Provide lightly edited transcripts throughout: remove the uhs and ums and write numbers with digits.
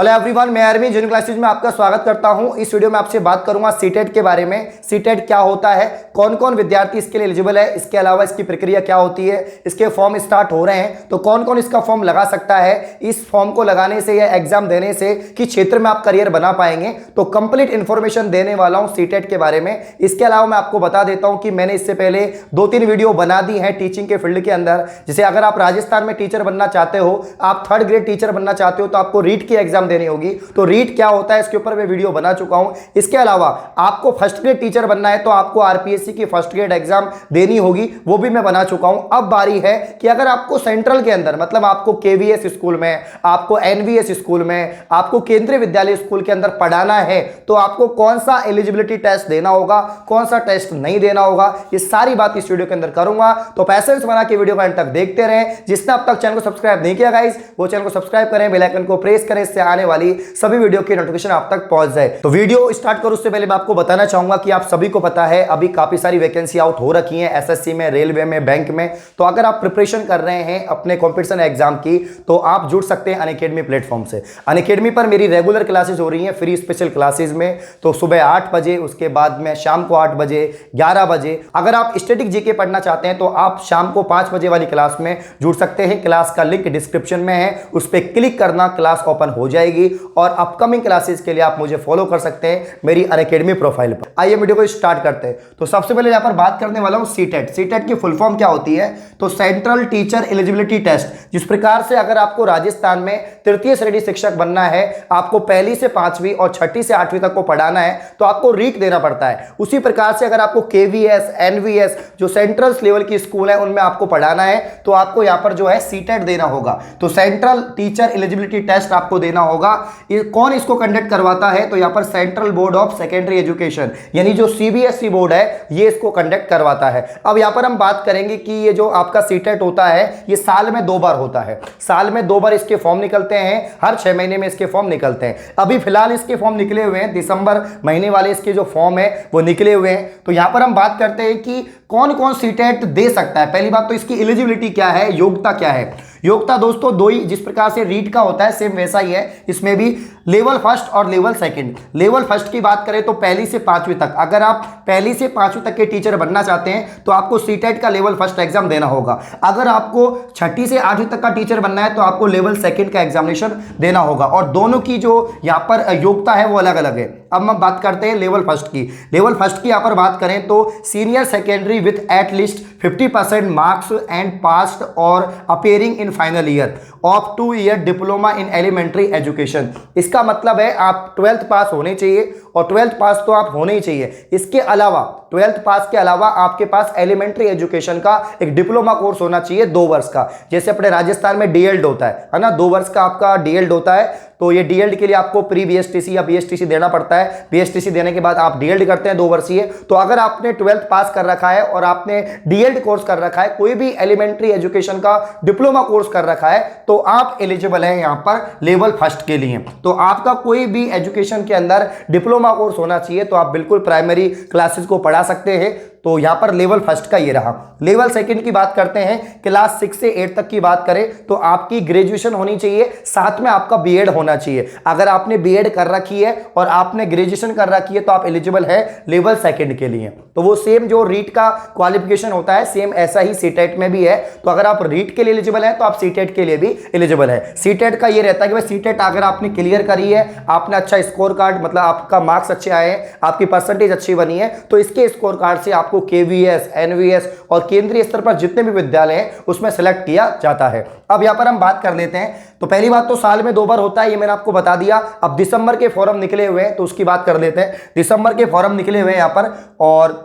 Hello everyone, मैं Arvind junior classes में आपका स्वागत करता हूं। इस वीडियो में आपसे बात करूंगा सीटेट के बारे में। सीटेट क्या होता है, कौन कौन विद्यार्थी इसके लिए एलिजिबल है, इसके अलावा इसकी प्रक्रिया क्या होती है, इसके फॉर्म स्टार्ट हो रहे हैं तो कौन कौन इसका फॉर्म लगा सकता है, इस फॉर्म को लगाने से या एग्जाम देने से किस क्षेत्र में आप करियर बना पाएंगे, तो कंप्लीट इंफॉर्मेशन देने वाला हूं सीटेट के बारे में। इसके अलावा मैं आपको बता देता हूं कि मैंने इससे पहले 2-3 वीडियो बना दी है टीचिंग के फील्ड के अंदर। जैसे अगर आप राजस्थान में टीचर बनना चाहते हो, आप 3rd ग्रेड टीचर बनना चाहते हो तो आपको रीट की एग्जाम देनी होगी, तो रीट क्या होता है इसके ऊपर मैं वीडियो बना चुका हूं। इसके अलावा आपको 1st ग्रेड टीचर बनना है तो आपको आरपीएससी की 1st ग्रेड एग्जाम देनी होगी, वो भी मैं बना चुका हूं। अब बारी है कि अगर आपको सेंट्रल के अंदर, मतलब आपको केवीएस स्कूल में, आपको एनवीएस स्कूल में, आपको केंद्रीय विद्यालय स्कूल के अंदर पढ़ाना है तो आपको कौन सा एलिजिबिलिटी टेस्ट देना होगा, कौन सा टेस्ट नहीं देना होगा, ये सारी बात इस वीडियो के अंदर करूंगा। तो पैसेंस बना के वीडियो को अंत तक देखते रहें। जिसने अब तक चैनल को सब्सक्राइब नहीं किया गाइस, वो चैनल को सब्सक्राइब करें, बेल आइकन को प्रेस करें, इससे आने वाली सभी वीडियो की नोटिफिकेशन आप तक पहुंच जाए। तो वीडियो स्टार्ट करूं उससे पहले मैं आपको बताना चाहूंगा कि आप सभी को पता है अभी काफी सारी वैकेंसी आउट हो रखी हैं एसएससी में, रेलवे में, बैंक में। तो अगर आप प्रिपरेशन कर रहे हैं अपने कॉम्पिटिशन एग्जाम की तो आप जुड़ सकते हैं अनअकैडमी प्लेटफॉर्म से। अनअकैडमी पर मेरी रेगुलर क्लासेस हो रही हैं फ्री स्पेशल क्लासेस में, तो सुबह 8 बजे, उसके बाद में शाम को 8 बजे, 11 बजे। अगर आप स्टैटिक जीके पढ़ना चाहते हैं तो आप शाम को 5 बजे वाली क्लास में जुड़ सकते हैं। क्लास का लिंक डिस्क्रिप्शन में है, उस पर क्लिक करना, क्लास ओपन हो जाएगी और अपकमिंग क्लासेस के लिए आप मुझे फॉलो कर सकते हैं मेरी अनअकैडमी प्रोफाइल पर। आइए वीडियो को स्टार्ट करते हैं। तो सबसे पहले यहां पर बात करने वाला हूं सीटेट। सीटेट की फुल फॉर्म क्या होती है, तो सेंट्रल टीचर एलिजिबिलिटी टेस्ट। जिस प्रकार से अगर आपको राजस्थान में तृतीय श्रेणी शिक्षक बनना है, आपको 1ली से 5वीं और 6ठी से 8वीं तक को पढ़ाना है तो आपको रीट देना पड़ता है। उसी प्रकार से अगर आपको केवीएस, एनवीएस जो सेंट्रल लेवल की स्कूल है उनमें आपको पढ़ाना है तो आपको यहां पर जो है सीटेट देना होगा। तो सेंट्रल टीचर एलिजिबिलिटी टेस्ट आपको देना होगा। कौन इसको कंडक्ट करवाता है, तो यहां पर central board of secondary education यानी जो सीबीएसई बोर्ड है ये इसको कंडक्ट करवाता है। अब यहां पर हम बात करेंगे कि ये जो आपका सीटेट होता है ये साल में 2 बार होता है। साल में 2 बार इसके फॉर्म निकलते हैं, हर 6 महीने में इसके फॉर्म निकलते हैं। अभी फिलहाल इसके फॉर्म निकले हुए हैं, दिसंबर महीने वाले इसके जो फॉर्म है वो निकले हुए हैं। तो यहां पर हम बात करते हैं कि कौन कौन सीटेट दे सकता है। पहली बात तो इसकी एलिजिबिलिटी क्या है, योग्यता क्या है। योग्यता दोस्तों 2 ही, जिस प्रकार से रीट का होता है सेम वैसा ही है, इसमें भी लेवल 1st और लेवल 2nd। लेवल 1st की बात करें तो 1ली से 5वीं तक, अगर आप 1ली से 5वीं तक के टीचर बनना चाहते हैं तो आपको सीटेट का लेवल 1st एग्जाम देना होगा। अगर आपको 6ठी से 8वीं तक का टीचर बनना है तो आपको लेवल 2nd का एग्जामिनेशन देना होगा और दोनों की जो यहाँ पर योग्यता है वो अलग अलग है। अब हम बात करते हैं लेवल 1st की। लेवल 1st की यहाँ पर बात करें तो senior secondary with at least 50% marks and passed और appearing in final year of 2 year diploma in elementary education. इसका मतलब है आप 12th पास होने चाहिए और 12th पास तो आप होने ही चाहिए। इसके अलावा 12th पास के अलावा आपके पास एलिमेंट्री एजुकेशन का एक डिप्लोमा कोर्स होना चाहिए 2 वर्ष का। जैसे अपने राजस्थान में डीएल्ड होता है ना, 2 वर्ष का आपका डीएल्ड होता है। तो ये डीएल्ड के लिए आपको प्री बीएसटीसी या बीएसटीसी देना पड़ता है। बीएसटीसी देने के बाद आप डीएल्ड करते हैं 2 वर्षीय। तो अगर आपने 12th पास कर रखा है और आपने डीएल्ड कोर्स कर रखा है, कोई भी एलिमेंट्री एजुकेशन का डिप्लोमा कोर्स कर रखा है, तो आप एलिजिबल हैं यहां पर लेवल 1st के लिए। तो आपका कोई भी एजुकेशन के अंदर डिप्लोमा कोर्स होना चाहिए तो आप बिल्कुल प्राइमरी क्लासेस को पढ़ा सकते हैं। तो यहां पर लेवल 1st का ये रहा। लेवल 2nd की बात करते हैं, क्लास 6 से 8 तक की बात करें तो आपकी ग्रेजुएशन होनी चाहिए, साथ में आपका बीएड होना चाहिए। अगर आपने बीएड कर रखी है और आपने ग्रेजुएशन कर रखी है तो आप एलिजिबल है लेवल 2nd के लिए। तो वो सेम जो रीट का क्वालिफिकेशन होता है सेम ऐसा ही सीटेट में भी है। तो अगर आप रीट के लिए एलिजिबल है तो आप सीटेट के लिए भी एलिजिबल है। सीटेट का ये रहता है कि भाई सीटेट अगर आपने क्लियर करी है, आपने अच्छा स्कोर कार्ड, मतलब आपका मार्क्स अच्छे आए हैं, आपकी परसेंटेज अच्छी बनी है, तो इसके स्कोर कार्ड से आपको केवीएस, एनवीएस और केंद्रीय स्तर पर जितने भी विद्यालय हैं उसमें सेलेक्ट किया जाता है। अब यहां पर हम बात कर लेते हैं। तो पहली बात तो साल में 2 बार होता है, ये मैंने आपको बता दिया। अब दिसंबर के फॉर्म निकले हुए हैं तो उसकी बात कर लेते हैं। दिसंबर के फॉर्म निकले हुए हैं यहां पर और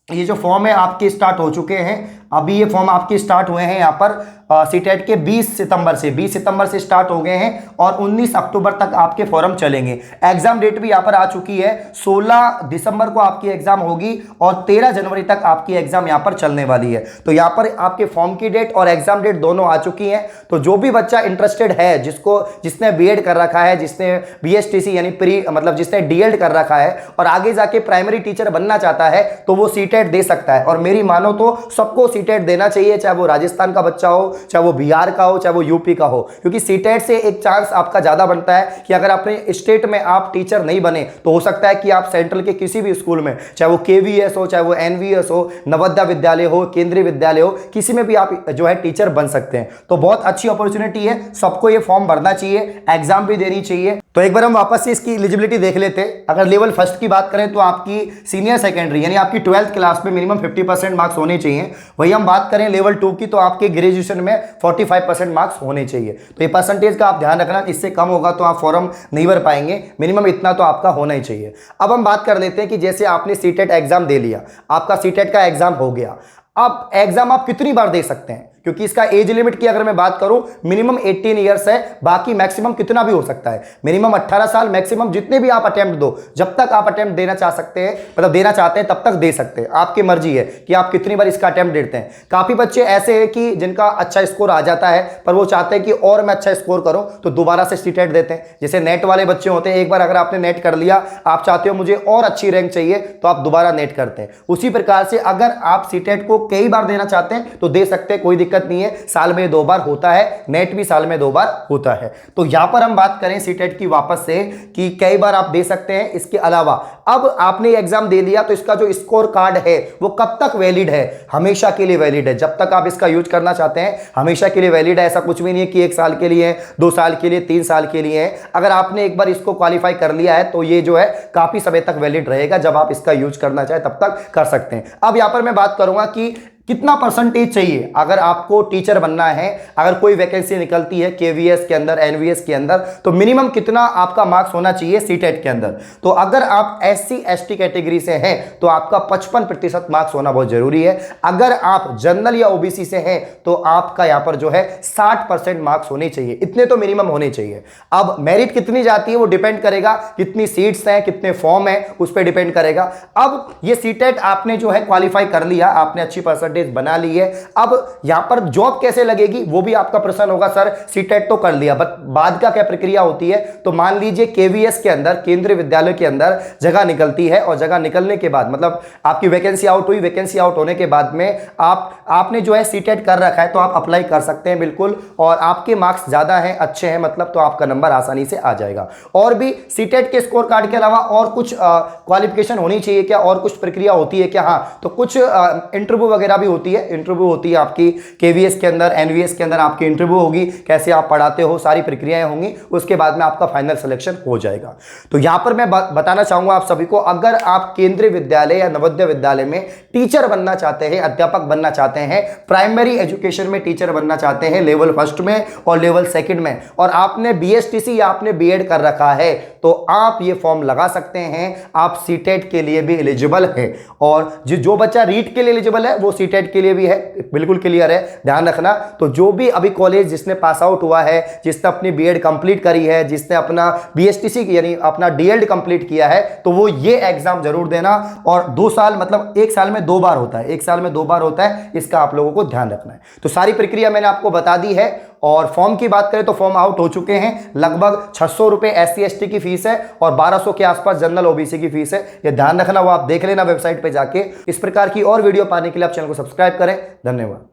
ये जो फॉर्म है आपके स्टार्ट हो चुके हैं। अभी ये फॉर्म आपके स्टार्ट हुए हैं यहाँ पर सीटेट के 20 सितंबर से स्टार्ट हो गए हैं और 19 अक्टूबर तक आपके फॉर्म चलेंगे। एग्जाम डेट भी यहाँ पर आ चुकी है, 16 दिसंबर को आपकी एग्जाम होगी और 13 जनवरी तक आपकी एग्जाम यहाँ पर चलने वाली है। तो यहाँ पर आपके फॉर्म की डेट और एग्जाम डेट दोनों आ चुकी हैं। तो जो भी बच्चा इंटरेस्टेड है, जिसने बीएड कर रखा है, जिसने बीएसटीसी यानी प्री मतलब जिसने डीएल्ड कर रखा है और आगे जाके प्राइमरी टीचर बनना चाहता है तो वो सीटेट दे सकता है। और मेरी मानो तो सबको सीटेट देना चाहिए, चाहे वो राजस्थान का बच्चा हो, चाहे वो बिहार का हो, चाहे वो यूपी का हो, क्योंकि सीटेट से एक चांस आपका ज्यादा बनता है कि अगर अपने स्टेट में आप टीचर नहीं बने तो हो सकता है कि आप सेंट्रल के किसी भी स्कूल में, चाहे वो केवीएस हो, चाहे वो एनवीएस हो, नवोदय विद्यालय हो, केंद्रीय विद्यालय हो, किसी में भी आप जो है टीचर बन सकते हैं। तो बहुत अच्छी अपॉर्चुनिटी है, सबको ये फॉर्म भरना चाहिए, एग्जाम भी देनी चाहिए। तो एक बार हम वापस से इसकी एलिजिबिलिटी देख लेते हैं। अगर लेवल फर्स्ट की बात करें तो आपकी सीनियर सेकेंडरी यानी आपकी 12th क्लास में मिनिमम 50% मार्क्स होने चाहिए। वही हम बात करें लेवल 2 की तो आपके ग्रेजुएशन में 45% मार्क्स होने चाहिए। तो ये परसेंटेज का आप ध्यान रखना, इससे कम होगा तो आप फॉर्म नहीं भर पाएंगे, मिनिमम इतना तो आपका होना ही चाहिए। अब हम बात कर लेते हैं कि जैसे आपने सीटेट एग्जाम दे लिया, आपका सीटेट का एग्जाम हो गया, अब एग्जाम आप कितनी बार दे सकते हैं, क्योंकि इसका एज लिमिट की अगर मैं बात करूं मिनिमम 18 ईयर्स है, बाकी मैक्सिमम कितना भी हो सकता है, मिनिमम 18 साल, मैक्सिमम जितने भी आप अटेम्प्ट दो, जब तक आप अटेम्प्ट देना चाह सकते हैं, मतलब देना चाहते हैं तब तक दे सकते हैं, आपकी मर्जी है कि आप कितनी बार इसका अटेम्प्ट देते हैं। काफी बच्चे ऐसे हैं कि जिनका अच्छा स्कोर आ जाता है पर वो चाहते हैं कि और मैं अच्छा स्कोर करूं तो दोबारा से सीटेट देते हैं। जैसे नेट वाले बच्चे होते हैं, एक बार अगर आपने नेट कर लिया, आप चाहते हो मुझे और अच्छी रैंक चाहिए तो आप दोबारा नेट करते हैं। उसी प्रकार से अगर आप सीटेट को कई बार देना चाहते हैं तो दे सकते हैं, कोई दिक्कत नहीं है। साल में 2 बार होता है, नेट भी साल में 2 बार होता है। तो यहां पर हम बात करें सीटेट की वापस से कि कई बार आप दे सकते हैं। इसके अलावा अब आपने एग्जाम दे लिया तो इसका जो स्कोर कार्ड है वो कब तक वैलिड है, हमेशा के लिए वैलिड है। जब तक आप इसका यूज करना चाहते हैं हमेशा के लिए वैलिड है। ऐसा कुछ भी नहीं है कि 1 साल के लिए, 2 साल के लिए, 3 साल के लिए है। अगर आपने एक बार इसको क्वालिफाई कर लिया है तो ये जो है काफी समय तक वैलिड रहेगा। जब आप इसका यूज करना चाहे तब तक कर सकते हैं। अब यहां पर मैं बात करूंगा कि कितना परसेंटेज चाहिए अगर आपको टीचर बनना है। अगर कोई वैकेंसी निकलती है केवीएस के अंदर, एनवीएस के अंदर, तो मिनिमम कितना आपका मार्क्स होना चाहिए सीटेट के अंदर। तो अगर आप एससी एसटी कैटेगरी से हैं तो आपका 55% मार्क्स होना बहुत जरूरी है। अगर आप जनरल या ओबीसी से हैं तो आपका यहां पर जो है 60% मार्क्स होने चाहिए, इतने तो मिनिमम होने चाहिए। अब मेरिट कितनी जाती है वो डिपेंड करेगा, कितनी सीट्स हैं, कितने फॉर्म है, उस पर डिपेंड करेगा। अब ये सीटेट आपने जो है क्वालिफाई कर लिया, आपने अच्छी परसेंटेज बना ली है। अब यहां पर जॉब कैसे लगेगी वो भी आपका प्रश्न होगा, सर सीटेट तो कर लिया बट बाद का क्या प्रक्रिया होती है। तो मान लीजिए केवीएस के अंदर, केंद्रीय विद्यालय के अंदर जगह निकलती है और जगह निकलने के बाद मतलब आपकी वैकेंसी आउट हुई, वैकेंसी आउट होने के बाद में आपने जो है सीटेट कर रखा है तो आप अप्लाई कर सकते हैं बिल्कुल, और आपके मार्क्स ज्यादा हैं, अच्छे हैं मतलब, तो आपका नंबर आसानी से आ जाएगा। और भी सीटेट के स्कोर कार्ड के अलावा और कुछ क्वालिफिकेशन होनी चाहिए क्या, और कुछ प्रक्रिया होती है क्या? हाँ, तो कुछ इंटरव्यू वगैरह भी होती है। इंटरव्यू होती है आपकी केवीएस के अंदर, एनवीएस के अंदर आपकी इंटरव्यू होगी, कैसे आप पढ़ाते हो, सारी प्रक्रियाएं होंगी, उसके बाद में आपका फाइनल सिलेक्शन हो जाएगा। तो यहां पर मैं बताना चाहूंगा आप सभी को, अगर आप केंद्रीय विद्यालय या नवोदय विद्यालय में टीचर बनना चाहते हैं, अध्यापक बनना चाहते हैं, प्राइमरी एजुकेशन में टीचर बनना चाहते हैं लेवल फर्स्ट में और लेवल सेकंड में, और आपने बीएसटीसी या आपने बीएड कर रखा है तो आप ये फॉर्म लगा सकते हैं। आप सीटेट के लिए भी एलिजिबल है, और जो बच्चा रीट के लिए एलिजिबल है वो सीटेट के लिए भी है, बिल्कुल क्लियर है, ध्यान रखना। तो जो भी अभी कॉलेज जिसने पास आउट हुआ है, जिसने अपनी बीएड कंप्लीट करी है, जिसने अपना बीएसटीसी यानी अपना डीएड कंप्लीट किया है, तो वो ये एग्जाम जरूर देना। और 2 साल मतलब 1 साल में 2 बार होता है, 1 साल में 2 बार होता है, इसका आप लोगों को ध्यान रखना है। तो सारी प्रक्रिया मैंने आपको बता दी है। और फॉर्म की बात करें तो फॉर्म आउट हो चुके हैं, लगभग 600 रुपए एससी एसटी की फीस है और 1200 के आसपास जनरल ओबीसी की फीस है। ये ध्यान रखना, वो आप देख लेना वेबसाइट पे जाके। इस प्रकार की और वीडियो पाने के लिए आप चैनल को सब्सक्राइब करें। धन्यवाद।